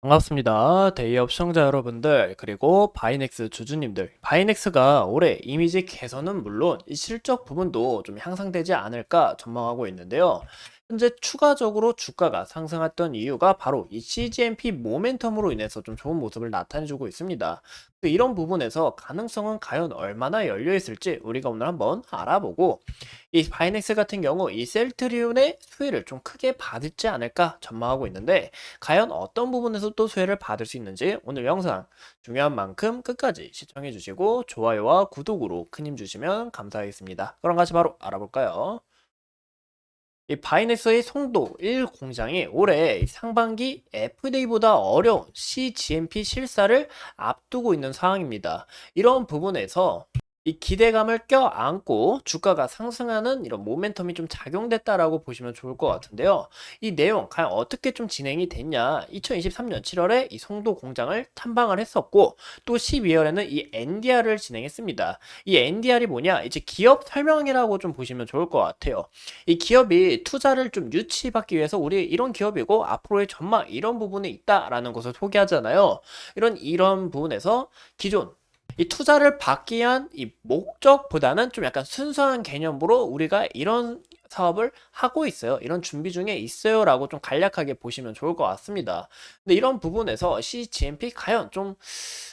반갑습니다. 데이업 시청자 여러분들, 그리고 바이넥스 주주님들. 바이넥스가 올해 이미지 개선은 물론 이 실적 부분도 좀 향상되지 않을까 전망하고 있는데요. 현재 추가적으로 주가가 상승했던 이유가 바로 이 CGMP 모멘텀으로 인해서 좀 좋은 모습을 나타내주고 있습니다. 이런 부분에서 가능성은 과연 얼마나 열려 있을지 우리가 오늘 한번 알아보고, 이 바이넥스 같은 경우 이 셀트리온의 수혜를 좀 크게 받지 않을까 전망하고 있는데, 과연 어떤 부분에서 또 수혜를 받을 수 있는지 오늘 영상 중요한 만큼 끝까지 시청해 주시고 좋아요와 구독으로 큰 힘 주시면 감사하겠습니다. 그럼 같이 바로 알아볼까요? 이 바이넥스의 송도 1 공장이 올해 상반기 FDA보다 어려운 CGMP 실사를 앞두고 있는 상황입니다. 이런 부분에서 이 기대감을 껴안고 주가가 상승하는 이런 모멘텀이 좀 작용됐다라고 보시면 좋을 것 같은데요. 이 내용 과연 어떻게 좀 진행이 됐냐? 2023년 7월에 이 송도 공장을 탐방을 했었고, 또 12월에는 이 NDR을 진행했습니다. 이 NDR이 뭐냐? 이제 기업 설명이라고 좀 보시면 좋을 것 같아요. 이 기업이 투자를 좀 유치받기 위해서 우리 이런 기업이고 앞으로의 전망 이런 부분이 있다라는 것을 소개하잖아요. 이런 부분에서 기존 이 투자를 받기 위한 이 목적보다는 좀 약간 순수한 개념으로 우리가 이런 사업을 하고 있어요. 이런 준비 중에 있어요. 라고 좀 간략하게 보시면 좋을 것 같습니다. 근데 이런 부분에서 CGMP 과연 좀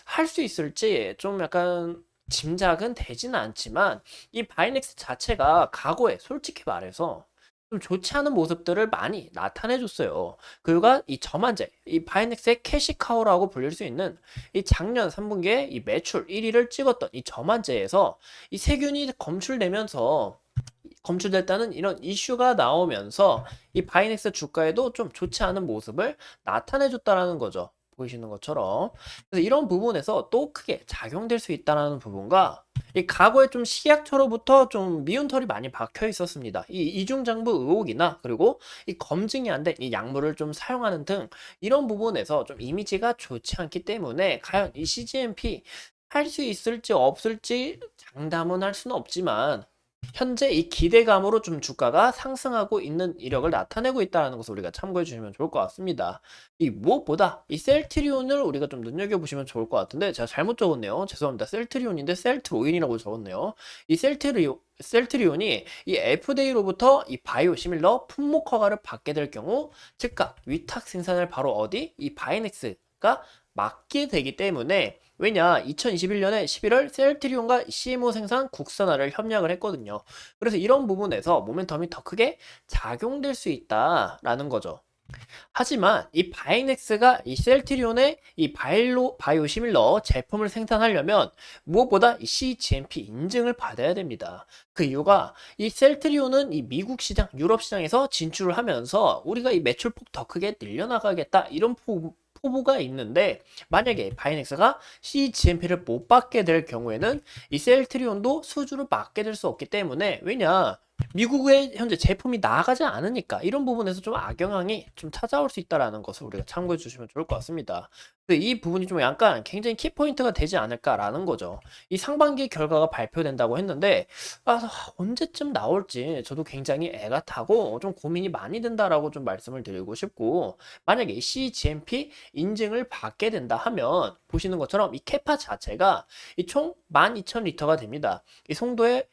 할 수 있을지 좀 약간 짐작은 되지는 않지만, 이 바이넥스 자체가 과거에 솔직히 말해서 좀 좋지 않은 모습들을 많이 나타내 줬어요. 그가 이 저만재, 이 바이넥스의 캐시카우라고 불릴 수 있는 이 작년 3분기에 이 매출 1위를 찍었던 이 저만재에서 이 세균이 검출됐다는 이런 이슈가 나오면서 이 바이넥스 주가에도 좀 좋지 않은 모습을 나타내 줬다라는 거죠. 보이시는 것처럼. 그래서 이런 부분에서 또 크게 작용될 수 있다라는 부분과, 이 과거에 좀 식약처로부터 좀 미운 털이 많이 박혀 있었습니다. 이 이중장부 의혹이나, 그리고 이 검증이 안 된 이 약물을 좀 사용하는 등 이런 부분에서 좀 이미지가 좋지 않기 때문에 과연 이 CGMP 할 수 있을지 없을지 장담은 할 수는 없지만, 현재 이 기대감으로 좀 주가가 상승하고 있는 이력을 나타내고 있다는 것을 우리가 참고해 주시면 좋을 것 같습니다. 이 무엇보다 이 셀트리온을 우리가 좀 눈여겨보시면 좋을 것 같은데, 제가 잘못 적었네요. 죄송합니다. 셀트리온인데 셀트로인이라고 적었네요. 이 셀트리온이 이 FDA로부터 이 바이오 시밀러 품목 허가를 받게 될 경우 즉각 위탁 생산을 바로 어디? 이 바이넥스가 맡게 되기 때문에, 왜냐 2021년에 11월 셀트리온과 CMO 생산 국산화를 협약을 했거든요. 그래서 이런 부분에서 모멘텀이 더 크게 작용될 수 있다라는 거죠. 하지만 이 바이넥스가 이 셀트리온의 이 바이오 시밀러 제품을 생산하려면 무엇보다 이 CGMP 인증을 받아야 됩니다. 그 이유가 이 셀트리온은 이 미국 시장, 유럽 시장에서 진출을 하면서 우리가 이 매출폭 더 크게 늘려나가겠다 이런 포부가 있는데, 만약에 바이넥스가 CGMP를 못 받게 될 경우에는 이 셀트리온도 수주를 받게 될 수 없기 때문에, 왜냐 미국에 현재 제품이 나가지 않으니까 이런 부분에서 좀 악영향이 좀 찾아올 수 있다라는 것을 우리가 참고해 주시면 좋을 것 같습니다. 근데 이 부분이 좀 약간 굉장히 키포인트가 되지 않을까라는 거죠. 이 상반기 결과가 발표된다고 했는데, 언제쯤 나올지 저도 굉장히 애가 타고 좀 고민이 많이 된다라고 좀 말씀을 드리고 싶고, 만약에 CGMP 인증을 받게 된다 하면 보시는 것처럼 이 캐파 자체가 이 총 12,000리터가 됩니다. 이 송도에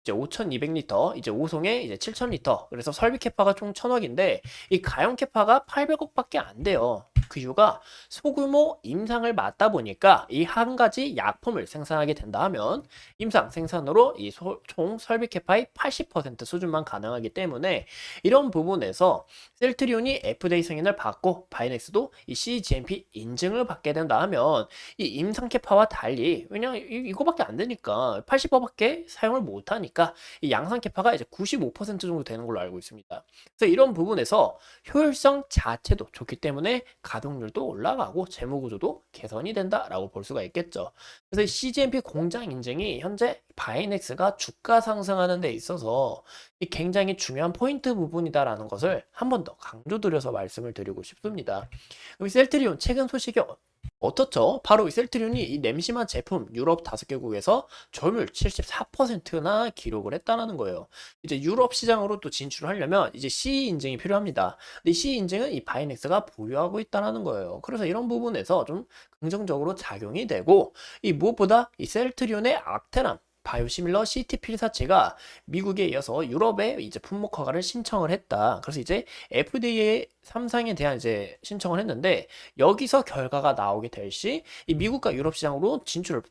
이제 5,200리터, 이제 오송에 이제 7,000리터. 그래서 설비 캐파가 총 1,000억인데 이 가용 캐파가 800억밖에 안 돼요. 그 이유가 소규모 임상을 맞다 보니까 이 한 가지 약품을 생산하게 된다 하면 임상 생산으로 이 총 설비 캐파의 80% 수준만 가능하기 때문에, 이런 부분에서 셀트리온이 FDA 승인을 받고 바이넥스도 이 CGMP 인증을 받게 된다 하면 이 임상 캐파와 달리, 왜냐면 이거밖에 안 되니까 80%밖에 사용을 못 하니까 이 양산 캐파가 이제 95% 정도 되는 걸로 알고 있습니다. 그래서 이런 부분에서 효율성 자체도 좋기 때문에 가동률도 올라가고 재무 구조도 개선이 된다라고 볼 수가 있겠죠. 그래서 이 CGMP 공장 인증이 현재 바이넥스가 주가 상승하는 데 있어서 이 굉장히 중요한 포인트 부분이다라는 것을 한 번 더 강조드려서 말씀을 드리고 싶습니다. 그럼 셀트리온 최근 소식이 어떻죠? 바로 이 셀트리온이 이 냄심한 제품 유럽 5개국에서 점유율 74%나 기록을 했다는 거예요. 이제 유럽 시장으로 또 진출을 하려면 이제 CE 인증이 필요합니다. 근데 이 CE 인증은 이 바이넥스가 보유하고 있다는 거예요. 그래서 이런 부분에서 좀 긍정적으로 작용이 되고, 이 무엇보다 이 셀트리온의 악테람 바이오시밀러 CT 필사체가 미국에 이어서 유럽에 이제 품목 허가를 신청을 했다. 그래서 이제 FDA 3상에 대한 이제 신청을 했는데, 여기서 결과가 나오게 될 시 이 미국과 유럽 시장으로 진출을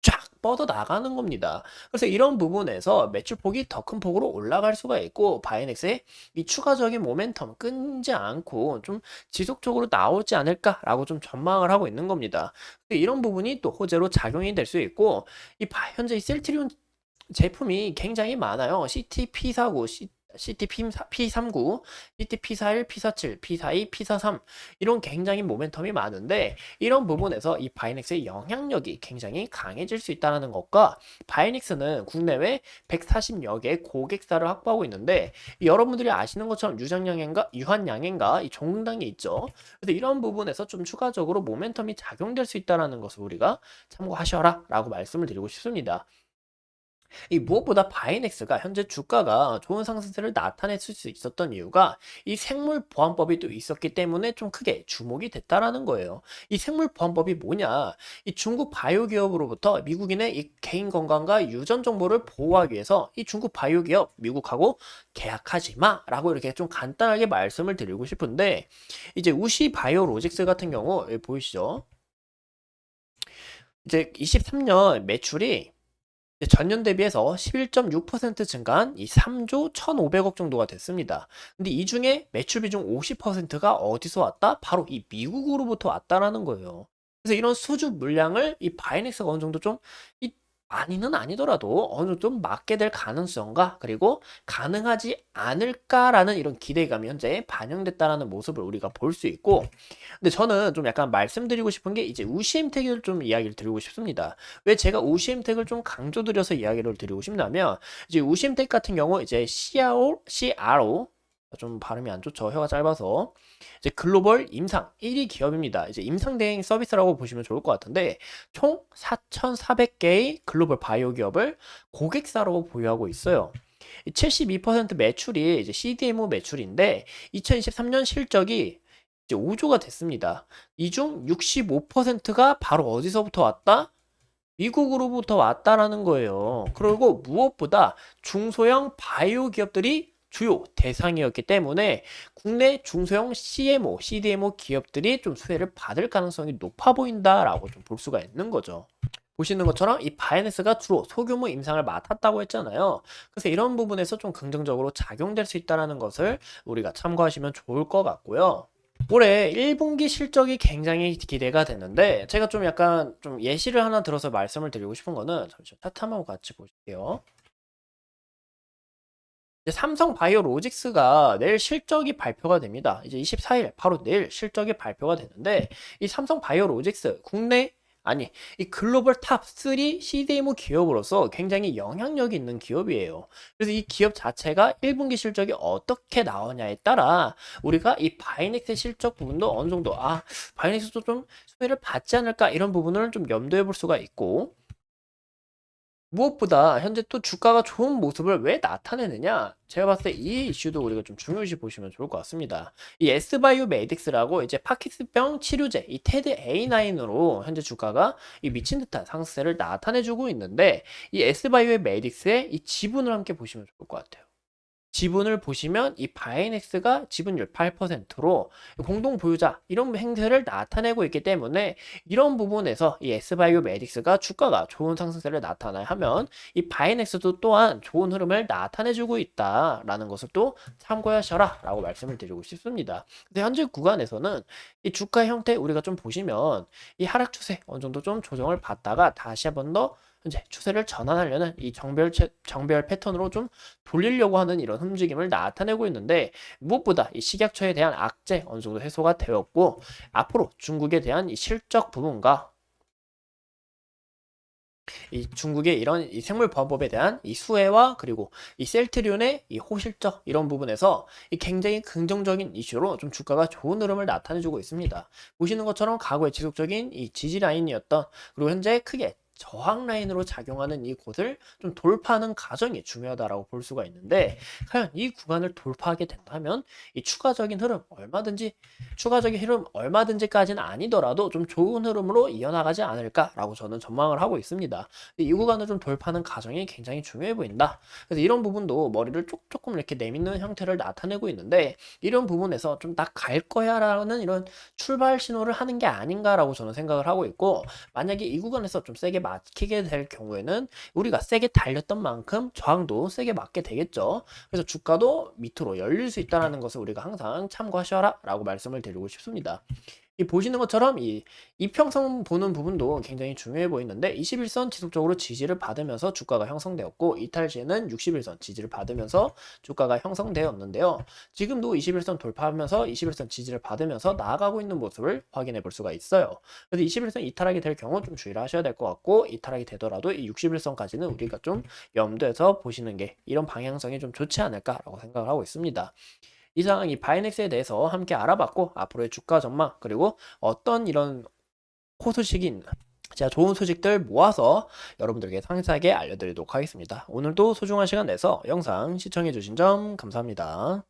쫙 뻗어 나가는 겁니다. 그래서 이런 부분에서 매출폭이 더 큰 폭으로 올라갈 수가 있고, 바이넥스의 이 추가적인 모멘텀 끊지 않고 좀 지속적으로 나오지 않을까라고 좀 전망을 하고 있는 겁니다. 이런 부분이 또 호재로 작용이 될 수 있고, 현재 이 셀트리온 제품이 굉장히 많아요. CT-P49, CT-P39, CT-P41, P47, P42, P43 이런 굉장히 모멘텀이 많은데, 이런 부분에서 이 바이넥스의 영향력이 굉장히 강해질 수 있다는 것과, 바이넥스는 국내외 140여 개의 고객사를 확보하고 있는데, 여러분들이 아시는 것처럼 유한양행가 이 종등당이 있죠. 그래서 이런 부분에서 좀 추가적으로 모멘텀이 작용될 수 있다는 것을 우리가 참고하셔라 라고 말씀을 드리고 싶습니다. 이 무엇보다 바이넥스가 현재 주가가 좋은 상승세를 나타냈을 수 있었던 이유가 이 생물보안법이 또 있었기 때문에 좀 크게 주목이 됐다라는 거예요. 이 생물보안법이 뭐냐? 이 중국 바이오 기업으로부터 미국인의 이 개인 건강과 유전 정보를 보호하기 위해서 이 중국 바이오 기업 미국하고 계약하지 마라고 이렇게 좀 간단하게 말씀을 드리고 싶은데, 이제 우시 바이오 로직스 같은 경우 여기 보이시죠? 이제 23년 매출이 전년 대비해서 11.6% 증가한 이 3조 1,500억 정도가 됐습니다. 근데 이 중에 매출 비중 50%가 어디서 왔다? 바로 이 미국으로부터 왔다라는 거예요. 그래서 이런 수주 물량을 이 바이넥스가 어느 정도 좀 많이는 아니더라도 어느 정도 좀 맞게 될 가능성과, 그리고 가능하지 않을까라는 이런 기대감이 현재 반영됐다라는 모습을 우리가 볼 수 있고, 근데 저는 좀 약간 말씀드리고 싶은 게 이제 우시엠텍을 좀 이야기를 드리고 싶습니다. 왜 제가 우시엠텍을 좀 강조드려서 이야기를 드리고 싶냐면, 이제 우시엠텍 같은 경우 이제 CRO 좀 발음이 안 좋죠. 혀가 짧아서. 이제 글로벌 임상 1위 기업입니다. 이제 임상 대행 서비스라고 보시면 좋을 것 같은데, 총 4,400개의 글로벌 바이오 기업을 고객사로 보유하고 있어요. 72% 매출이 이제 CDMO 매출인데, 2023년 실적이 이제 5조가 됐습니다. 이 중 65%가 바로 어디서부터 왔다? 미국으로부터 왔다라는 거예요. 그리고 무엇보다 중소형 바이오 기업들이 주요 대상이었기 때문에 국내 중소형 CMO, CDMO 기업들이 좀 수혜를 받을 가능성이 높아 보인다라고 좀 볼 수가 있는 거죠. 보시는 것처럼 이 바이낸스가 주로 소규모 임상을 맡았다고 했잖아요. 그래서 이런 부분에서 좀 긍정적으로 작용될 수 있다는 것을 우리가 참고하시면 좋을 것 같고요. 올해 1분기 실적이 굉장히 기대가 되는데, 제가 좀 약간 좀 예시를 하나 들어서 말씀을 드리고 싶은 거는, 잠시만 차트 한번 같이 보실게요. 이제 삼성 바이오로직스가 내일 실적이 발표가 됩니다. 이제 24일 바로 내일 실적이 발표가 되는데, 이 삼성 바이오로직스 국내, 아니 이 글로벌 탑 3 CDMO 기업으로서 굉장히 영향력이 있는 기업이에요. 그래서 이 기업 자체가 1분기 실적이 어떻게 나오냐에 따라 우리가 이 바이넥스 실적 부분도 어느 정도 바이넥스도 좀 수혜를 받지 않을까, 이런 부분을 좀 염두에 볼 수가 있고, 무엇보다 현재 또 주가가 좋은 모습을 왜 나타내느냐? 제가 봤을 때 이 이슈도 우리가 좀 중요시 보시면 좋을 것 같습니다. 이 S바이오메딕스라고 이제 파킨슨병 치료제 이 테드 A9으로 현재 주가가 이 미친 듯한 상승세를 나타내주고 있는데, 이 S바이오메딕스의 이 지분을 함께 보시면 좋을 것 같아요. 지분을 보시면 이 바이넥스가 지분율 8%로 공동 보유자 이런 행태를 나타내고 있기 때문에, 이런 부분에서 이 S바이오메딕스가 주가가 좋은 상승세를 나타나야 하면 이 바이넥스도 또한 좋은 흐름을 나타내주고 있다라는 것을 또 참고하셔라 라고 말씀을 드리고 싶습니다. 근데 현재 구간에서는 이 주가 형태 우리가 좀 보시면 이 하락 추세 어느 정도 좀 조정을 받다가 다시 한번 더 현재 추세를 전환하려는 이 정별 패턴으로 좀 돌리려고 하는 이런 움직임을 나타내고 있는데, 무엇보다 이 식약처에 대한 악재 어느 정도 해소가 되었고, 앞으로 중국에 대한 이 실적 부분과 이 중국의 이런 이 생물보안법에 대한 이 수혜와 그리고 이 셀트리온의 이 호실적 이런 부분에서 이 굉장히 긍정적인 이슈로 좀 주가가 좋은 흐름을 나타내주고 있습니다. 보시는 것처럼 과거의 지속적인 이 지지 라인이었던 그리고 현재 크게 저항 라인으로 작용하는 이 곳을 좀 돌파하는 과정이 중요하다라고 볼 수가 있는데 과연 이 구간을 돌파하게 된다면 이 추가적인 흐름 얼마든지까지는 아니더라도 좀 좋은 흐름으로 이어나가지 않을까라고 저는 전망을 하고 있습니다. 이 구간을 좀 돌파하는 과정이 굉장히 중요해 보인다. 그래서 이런 부분도 머리를 조금 이렇게 내밀는 형태를 나타내고 있는데 이런 부분에서 좀 나 갈 거야라는 이런 출발 신호를 하는 게 아닌가라고 저는 생각을 하고 있고 만약에 이 구간에서 좀 세게 막히게 될 경우에는 우리가 세게 달렸던 만큼 저항도 세게 맞게 되겠죠. 그래서 주가도 밑으로 열릴 수 있다는 것을 우리가 항상 참고하셔라 라고 말씀을 드리고 싶습니다. 이 보시는 것처럼 이 이평선 보는 부분도 굉장히 중요해 보이는데 21선 지속적으로 지지를 받으면서 주가가 형성되었고 이탈 시에는 61선 지지를 받으면서 주가가 형성되었는데요. 지금도 21선 돌파하면서 21선 지지를 받으면서 나아가고 있는 모습을 확인해 볼 수가 있어요. 그래서 21선 이탈하게 될 경우 좀 주의를 하셔야 될 것 같고 이탈하게 되더라도 이 61선까지는 우리가 좀 염두에서 보시는 게 이런 방향성이 좀 좋지 않을까라고 생각을 하고 있습니다. 이상 이 바이넥스에 대해서 함께 알아봤고 앞으로의 주가 전망 그리고 어떤 이런 호소식이 있나 제가 좋은 소식들 모아서 여러분들에게 상세하게 알려드리도록 하겠습니다. 오늘도 소중한 시간 내서 영상 시청해주신 점 감사합니다.